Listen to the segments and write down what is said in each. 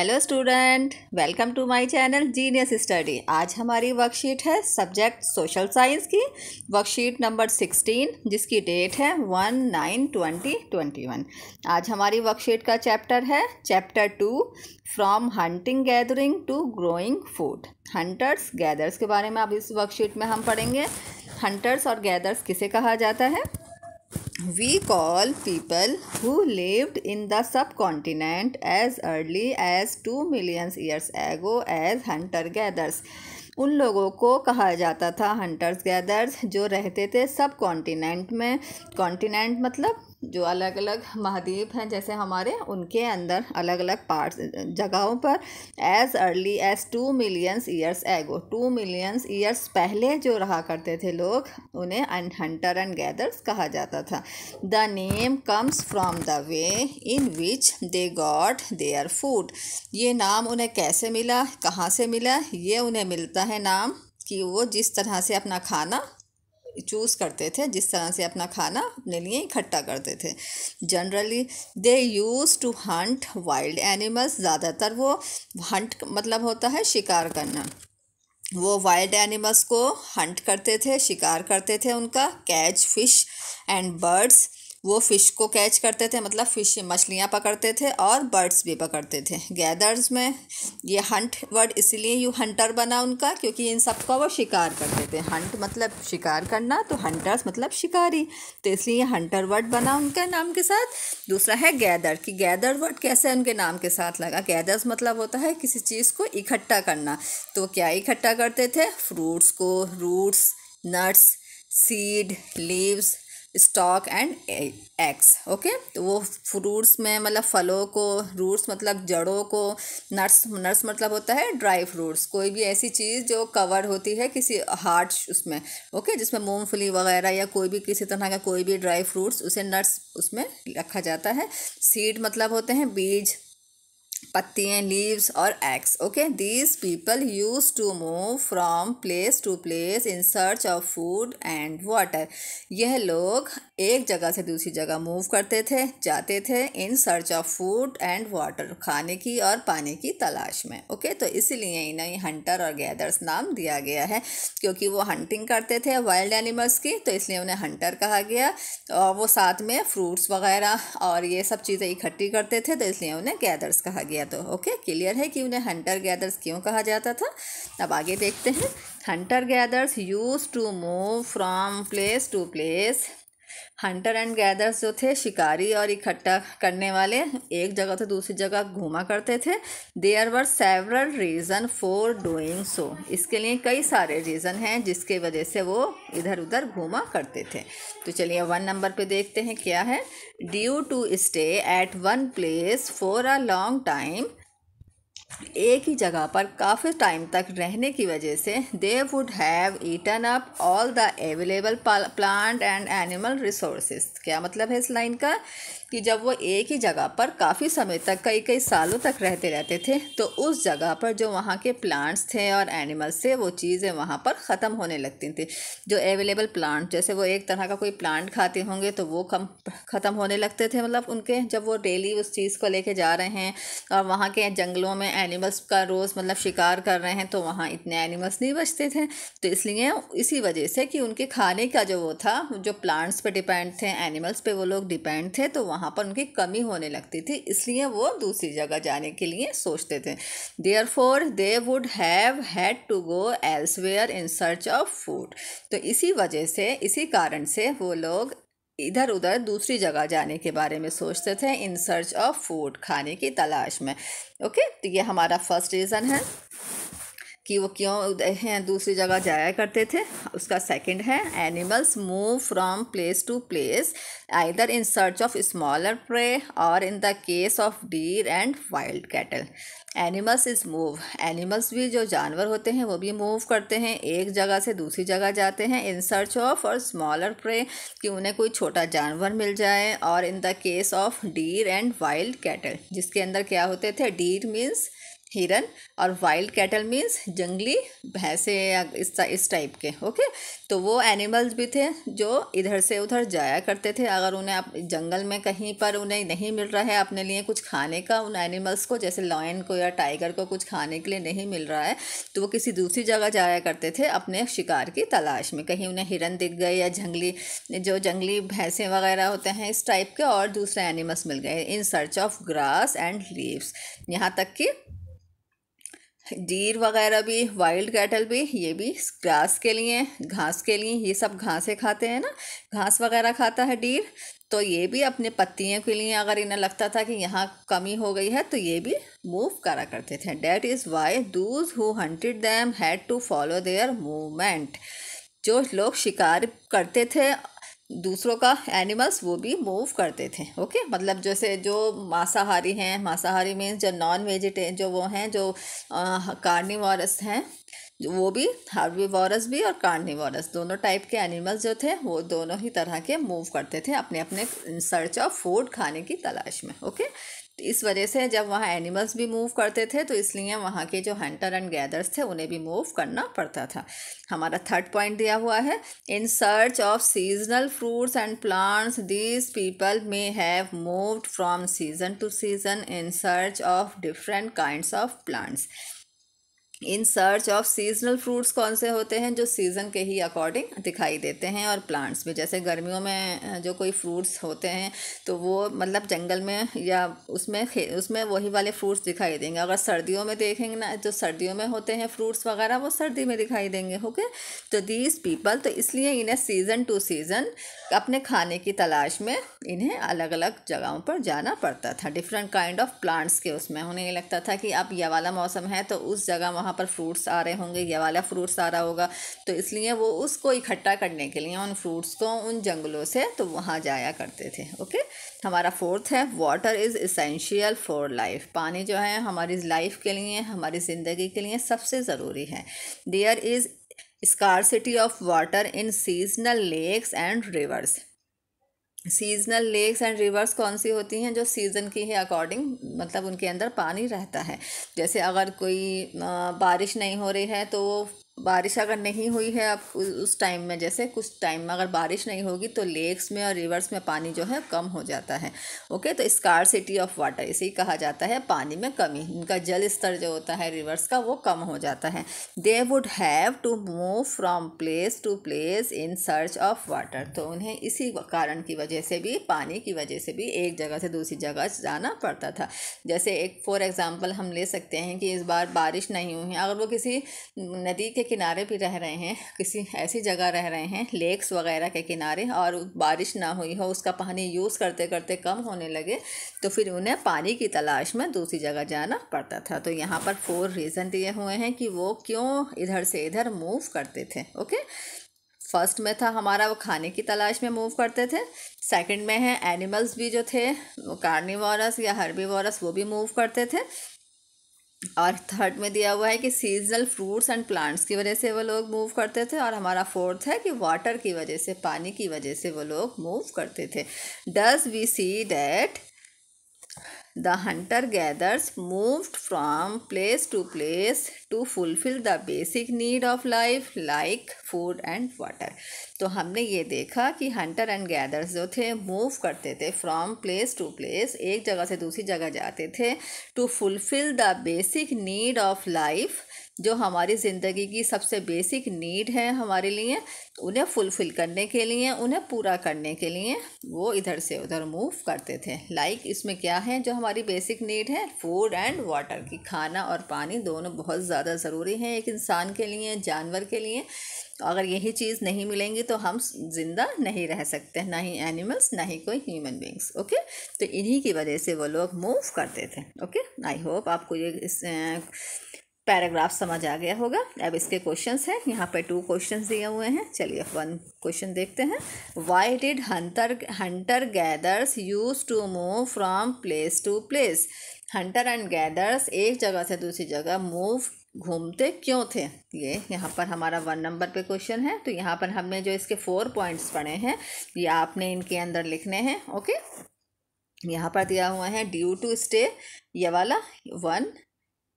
Hello student, welcome to my channel genius study. आज हमारी worksheet है सब्जेक्ट सोशल साइंस की वर्कशीट नंबर 16, जिसकी डेट है 1/9/2021। आज हमारी वर्कशीट का चैप्टर है chapter 2, from hunting gathering to growing food. Hunters gathers के बारे में अब इस वर्कशीट में हम पढ़ेंगे। हंटर्स और गैदर्स किसे कहा जाता है? We call people who lived in the subcontinent as early as 2 million years ago as hunter-gatherers। उन लोगों को कहा जाता था हंटर्स गैदर्स जो रहते थे सब कॉन्टिनेंट में। कॉन्टिनेंट मतलब जो अलग अलग महाद्वीप हैं जैसे हमारे, उनके अंदर अलग अलग पार्ट्स जगहों पर। As early as 2 millions years ago, 2 millions years पहले जो रहा करते थे लोग, उन्हें हंटर एंड गैदर्स कहा जाता था। The name comes from the way in which they got their food. ये नाम उन्हें कैसे मिला, कहाँ से मिला? ये उन्हें मिलता है नाम कि वो जिस तरह से अपना खाना चूज़ करते थे, जिस तरह से अपना खाना अपने लिए इकट्ठा करते थे। Generally they use to hunt wild animals. ज़्यादातर वो हंट मतलब होता है शिकार करना। वो वाइल्ड एनिमल्स को हंट करते थे, शिकार करते थे उनका। कैच फिश एंड बर्ड्स, वो फ़िश को कैच करते थे, मतलब फ़िश मछलियाँ पकड़ते थे, और बर्ड्स भी पकड़ते थे। गैदर्स में ये हंट वर्ड इसलिए यू हंटर बना उनका, क्योंकि इन सब का वो शिकार करते थे। हंट मतलब शिकार करना, तो हंटर्स मतलब शिकारी, तो इसलिए ये हंटर वर्ड बना उनके नाम के साथ। दूसरा है गैदर, कि गैदर वर्ड कैसे उनके नाम के साथ लगा। गैदर्स मतलब होता है किसी चीज़ को इकट्ठा करना। तो क्या इकट्ठा करते थे? फ्रूट्स को, roots, nuts, seed, leaves, stalk and eggs. Okay, तो वो फ्रूट्स में मतलब फलों को, रूट्स मतलब जड़ों को, नट्स मतलब होता है ड्राई फ्रूट्स, कोई भी ऐसी चीज़ जो कवर होती है किसी हार्ड उसमें। ओके, जिसमें मूंगफली वगैरह या कोई भी किसी तरह का कोई भी ड्राई फ्रूट्स, उसे नट्स उसमें रखा जाता है। सीड मतलब होते हैं बीज, पत्तियाँ, लीव्स और eggs. Okay, these people use to move from place to place in search of food and water. यह लोग एक जगह से दूसरी जगह मूव करते थे, जाते थे, इन search of food and water, खाने की और पानी की तलाश में। ओके, तो इसीलिए इन्हें हंटर और गैदर्स नाम दिया गया है, क्योंकि वो हंटिंग करते थे वाइल्ड एनिमल्स की, तो इसलिए उन्हें हंटर कहा गया। और वो साथ में फ्रूट्स वगैरह और ये सब चीज़ें इकट्ठी करते थे, तो इसलिए उन्हें गैदर्स कहा गया। तो ओके, क्लियर है कि उन्हें हंटर गैदर्स क्यों कहा जाता था। अब आगे देखते हैं। Hunter gathers use to move from place to place. Hunter and gathers जो थे, शिकारी और इकट्ठा करने वाले, एक जगह से दूसरी जगह घूमा करते थे। There were several reason for doing so. इसके लिए कई सारे रीज़न हैं जिसके वजह से वो इधर उधर घूमा करते थे। तो चलिए 1 नंबर पे देखते हैं क्या है। Due to stay at one place for a long time. एक ही जगह पर काफ़ी टाइम तक रहने की वजह से they would have eaten up all the available plant and animal resources. क्या मतलब है इस लाइन का? कि जब वो एक ही जगह पर काफ़ी समय तक, कई कई सालों तक रहते थे, तो उस जगह पर जो वहाँ के प्लांट्स थे और एनिमल्स थे, वो चीज़ें वहाँ पर ख़त्म होने लगती थी। जो अवेलेबल प्लांट, जैसे वो एक तरह का कोई प्लांट खाते होंगे तो वो ख़त्म होने लगते थे, मतलब उनके, जब वो डेली उस चीज़ को लेके जा रहे हैं और वहाँ के जंगलों में एनिमल्स का रोज़ मतलब शिकार कर रहे हैं, तो वहाँ इतने एनिमल्स नहीं बचते थे। तो इसलिए इसी वजह से कि उनके खाने का जो वो था, जो प्लांट्स पे डिपेंड थे, एनिमल्स पे वो लोग डिपेंड थे, तो वहाँ पर उनकी कमी होने लगती थी, इसलिए वो दूसरी जगह जाने के लिए सोचते थे। Therefore they would have had to go elsewhere in search of food. तो इसी वजह से, इसी कारण से वो लोग इधर उधर दूसरी जगह जाने के बारे में सोचते थे, इन सर्च ऑफ फूड, खाने की तलाश में। ओके, तो ये हमारा फर्स्ट रीज़न है कि वो क्यों दूसरी जगह जाया करते थे। उसका सेकंड है, animals move from place to place either in search of smaller prey और in the case of deer and wild cattle. Animals is move, animals भी जो जानवर होते हैं वो भी मूव करते हैं, एक जगह से दूसरी जगह जाते हैं, इन सर्च ऑफ और स्मॉलर प्रे, कि उन्हें कोई छोटा जानवर मिल जाए, और in the case of deer and wild cattle, जिसके अंदर क्या होते थे? डीर मीन्स हिरन, और वाइल्ड कैटल मीन्स जंगली भैंसे या इस टाइप के। ओके, तो वो एनिमल्स भी थे जो इधर से उधर जाया करते थे। अगर उन्हें जंगल में कहीं पर उन्हें नहीं मिल रहा है अपने लिए कुछ खाने का, उन एनिमल्स को जैसे लायन को या टाइगर को कुछ खाने के लिए नहीं मिल रहा है, तो वो किसी दूसरी जगह जाया करते थे अपने शिकार की तलाश में। कहीं उन्हें हिरन दिख गए या जंगली भैंसें वगैरह होते हैं इस टाइप के, और दूसरे एनिमल्स मिल गए इन search of grass and leaves. यहाँ तक कि डीर वगैरह भी, वाइल्ड कैटल भी, ये भी ग्रास के लिए, घास के लिए, ये सब घासें खाते हैं ना, घास वगैरह खाता है डीर, तो ये भी अपने पत्तियों के लिए अगर इन्हें लगता था कि यहाँ कमी हो गई है तो ये भी मूव करा करते थे। That is why those who hunted them had to follow their movement. जो लोग शिकार करते थे दूसरों का एनिमल्स, वो भी मूव करते थे। ओके, मतलब जैसे जो मांसाहारी हैं, मांसाहारी मीन्स जो नॉन वेजिटेरियन जो वो हैं, जो कार्निवोरस हैं, जो वो भी हार्बीवोरस भी और कार्निवोरस दोनों टाइप के एनिमल्स जो थे वो दोनों ही तरह के मूव करते थे अपने अपने सर्च ऑफ फूड, खाने की तलाश में। ओके, तो इस वजह से जब वहाँ एनिमल्स भी मूव करते थे तो इसलिए वहाँ के जो हंटर एंड गैदर्स थे उन्हें भी मूव करना पड़ता था। हमारा थर्ड पॉइंट दिया हुआ है, इन search of seasonal fruits and plants these people may have moved from season two season in search of different kinds of plants. In search of seasonal fruits कौन से होते हैं, जो सीज़न के ही अकॉर्डिंग दिखाई देते हैं, और प्लांट्स भी जैसे गर्मियों में जो कोई फ्रूट्स होते हैं तो वो मतलब जंगल में या उसमें वही वाले फ्रूट्स दिखाई देंगे। अगर सर्दियों में देखेंगे ना, जो सर्दियों में होते हैं फ्रूट्स वगैरह वो सर्दी में दिखाई देंगे। ओके, तो दीज पीपल, तो इसलिए इन्हें सीज़न टू सीज़न अपने खाने की तलाश में इन्हें अलग अलग जगहों पर जाना पड़ता था। डिफरेंट काइंड ऑफ प्लांट्स के उसमें उन्हें ये लगता था कि अब यह वाला मौसम है तो उस जगह वहाँ पर फ्रूट्स आ रहे होंगे, ये वाला फ्रूट्स आ रहा होगा, तो इसलिए वो उसको इकट्ठा करने के लिए उन फ्रूट्स को उन जंगलों से तो वहाँ जाया करते थे। ओके, हमारा फोर्थ है, water is essential for life. पानी जो है हमारी लाइफ के लिए, हमारी ज़िंदगी के लिए सबसे ज़रूरी है। There is scarcity of water in seasonal lakes and rivers. Seasonal lakes and rivers कौन सी होती हैं, जो सीज़न की है अकॉर्डिंग, मतलब उनके अंदर पानी रहता है। जैसे अगर कोई बारिश नहीं हो रही है तो बारिश अगर नहीं हुई है अब उस टाइम में, जैसे कुछ टाइम में अगर बारिश नहीं होगी तो लेक्स में और रिवर्स में पानी जो है कम हो जाता है। ओके, तो स्कार्सिटी ऑफ वाटर इसे ही कहा जाता है, पानी में कमी, इनका जल स्तर जो होता है रिवर्स का वो कम हो जाता है। They would have to move from place to place in search of water. तो उन्हें इसी कारण की वजह से भी, पानी की वजह से भी एक जगह से दूसरी जगह जाना पड़ता था। जैसे एक फॉर एग्जांपल हम ले सकते हैं कि इस बार बारिश नहीं हुई है, अगर वो किसी नदी के किनारे भी रह रहे हैं, किसी ऐसी जगह रह रहे हैं लेक्स वगैरह के किनारे, और बारिश ना हुई हो, उसका पानी यूज़ करते करते कम होने लगे, तो फिर उन्हें पानी की तलाश में दूसरी जगह जाना पड़ता था। तो यहाँ पर 4 रीज़न दिए हुए हैं कि वो क्यों इधर से इधर मूव करते थे। ओके, फर्स्ट में था हमारा वो खाने की तलाश में मूव करते थे। सेकंड में है एनिमल्स भी जो थे वो कार्निवोरस या हर्बीवोरस वो भी मूव करते थे। और थर्ड में दिया हुआ है कि सीजनल फ्रूट्स एंड प्लांट्स की वजह से वो लोग मूव करते थे। और हमारा फोर्थ है कि वाटर की वजह से, पानी की वजह से वो लोग मूव करते थे। Does we see that the hunter gatherers moved from place to fulfill the basic need of life like food and water। तो हमने ये देखा कि हंटर एंड गैदर्स जो थे मूव करते थे फ्रॉम प्लेस टू प्लेस, एक जगह से दूसरी जगह जाते थे, to fulfil the basic need of life, जो हमारी ज़िंदगी की सबसे बेसिक नीड है हमारे लिए, उन्हें फुलफ़िल करने के लिए, उन्हें पूरा करने के लिए वो इधर से उधर मूव करते थे। लाइक इसमें क्या है जो हमारी बेसिक नीड है, फूड एंड वाटर की, खाना और पानी दोनों बहुत ज़्यादा ज़रूरी हैं एक इंसान के लिए, जानवर के लिए। अगर यही चीज़ नहीं मिलेंगी तो हम ज़िंदा नहीं रह सकते, ना ही एनिमल्स ना ही कोई ह्यूमन बींग्स। ओके, तो इन्हीं की वजह से वो लोग मूव करते थे। ओके, आई होप आपको ये इस पैराग्राफ समझ आ गया होगा। अब इसके क्वेश्चंस हैं, यहाँ पे 2 क्वेश्चंस दिए हुए हैं। चलिए 1 क्वेश्चन देखते हैं। Why did hunter gathers use to move from place to place. Hunter and gathers एक जगह से दूसरी जगह मूव, घूमते क्यों थे, ये यहाँ पर हमारा 1 नंबर पे क्वेश्चन है। तो यहाँ पर हमने जो इसके 4 पॉइंट्स पढ़े हैं ये आपने इनके अंदर लिखने हैं। ओके, यहाँ पर दिया हुआ है ड्यू टू स्टे, ये वाला 1,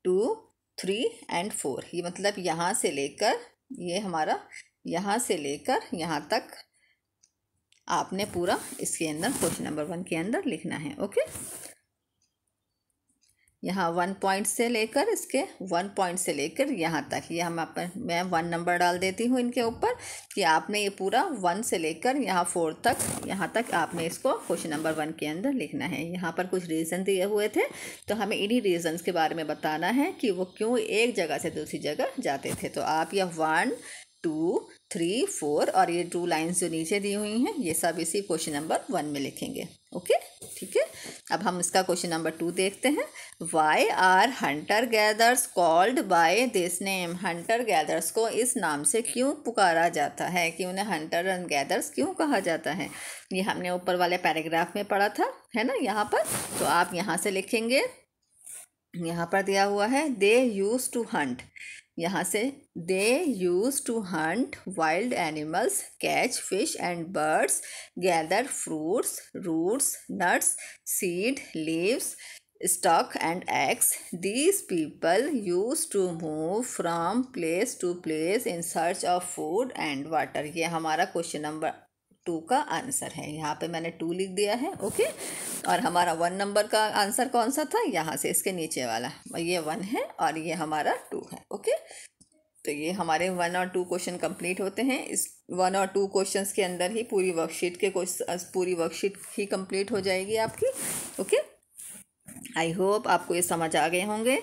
2 3 एंड 4। ये मतलब यहाँ से लेकर ये हमारा यहाँ से लेकर यहाँ तक आपने पूरा इसके अंदर क्वेश्चन नंबर 1 के अंदर लिखना है। ओके, यहाँ 1 पॉइंट से लेकर इसके 1 पॉइंट से लेकर यहाँ तक, ये मैं 1 नंबर डाल देती हूँ इनके ऊपर कि आपने ये पूरा 1 से लेकर यहाँ 4 तक, यहाँ तक आपने इसको क्वेश्चन नंबर 1 के अंदर लिखना है। यहाँ पर कुछ रीज़न दिए हुए थे, तो हमें इन्हीं रीज़न्स के बारे में बताना है कि वो क्यों एक जगह से दूसरी जगह जाते थे। तो आप यह 1 2 3 4 और ये 2 लाइन्स जो नीचे दी हुई हैं ये सब इसी क्वेश्चन नंबर 1 में लिखेंगे। ओके, ठीक है। अब हम इसका क्वेश्चन नंबर 2 देखते हैं। Why are hunter gathers called by this name. Hunter gathers को इस नाम से क्यों पुकारा जाता है, कि उन्हें हंटर एंड गैदर्स क्यों कहा जाता है। ये हमने ऊपर वाले पैराग्राफ में पढ़ा था, है ना, यहाँ पर। तो आप यहाँ से लिखेंगे, यहाँ पर दिया हुआ है दे यूज टू हंट, यहाँ से they use to hunt wild animals, catch fish and birds, gather fruits, roots, nuts, seed, leaves, stock and eggs. These people used to move from place to place in search of food and water. ये हमारा question number 2 का answer है। यहाँ पे मैंने 2 लिख दिया है। ओके, और हमारा 1 नंबर का आंसर कौन सा था, यहाँ से इसके नीचे वाला, ये 1 है और ये हमारा 2 है। ओके, तो ये हमारे 1 और 2 क्वेश्चन कंप्लीट होते हैं। इस 1 और 2 क्वेश्चंस के अंदर ही पूरी वर्कशीट ही कंप्लीट हो जाएगी आपकी। ओके, आई होप आपको ये समझ आ गए होंगे।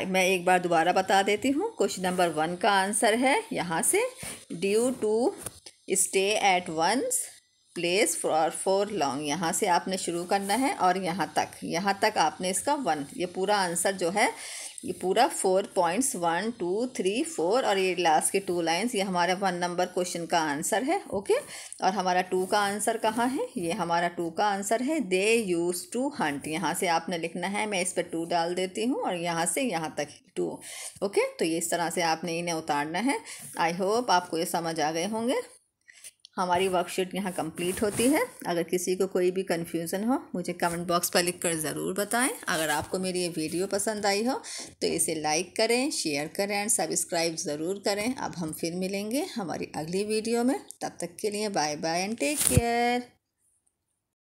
मैं एक बार दोबारा बता देती हूँ। क्वेश्चन नंबर 1 का आंसर है यहाँ से due to stay at once place for long. यहाँ से आपने शुरू करना है और यहाँ तक आपने इसका 1, ये पूरा आंसर जो है ये पूरा 4 पॉइंट्स 1 2 3 4 और ये लास्ट के 2 लाइन्स, ये हमारा 1 नंबर क्वेश्चन का आंसर है। ओके, और हमारा 2 का आंसर कहाँ है, ये हमारा 2 का आंसर है दे यूज टू हंट। यहाँ से आपने लिखना है, मैं इस पर 2 डाल देती हूँ और यहाँ से यहाँ तक 2। ओके, तो ये इस तरह से आपने इन्हें उतारना है। आई होप आपको ये समझ आ गए होंगे। हमारी वर्कशीट यहाँ कंप्लीट होती है। अगर किसी को कोई भी कन्फ्यूज़न हो मुझे कमेंट बॉक्स पर लिखकर ज़रूर बताएं। अगर आपको मेरी ये वीडियो पसंद आई हो तो इसे लाइक करें, शेयर करें एंड सब्सक्राइब ज़रूर करें। अब हम फिर मिलेंगे हमारी अगली वीडियो में। तब तक के लिए bye bye and take care.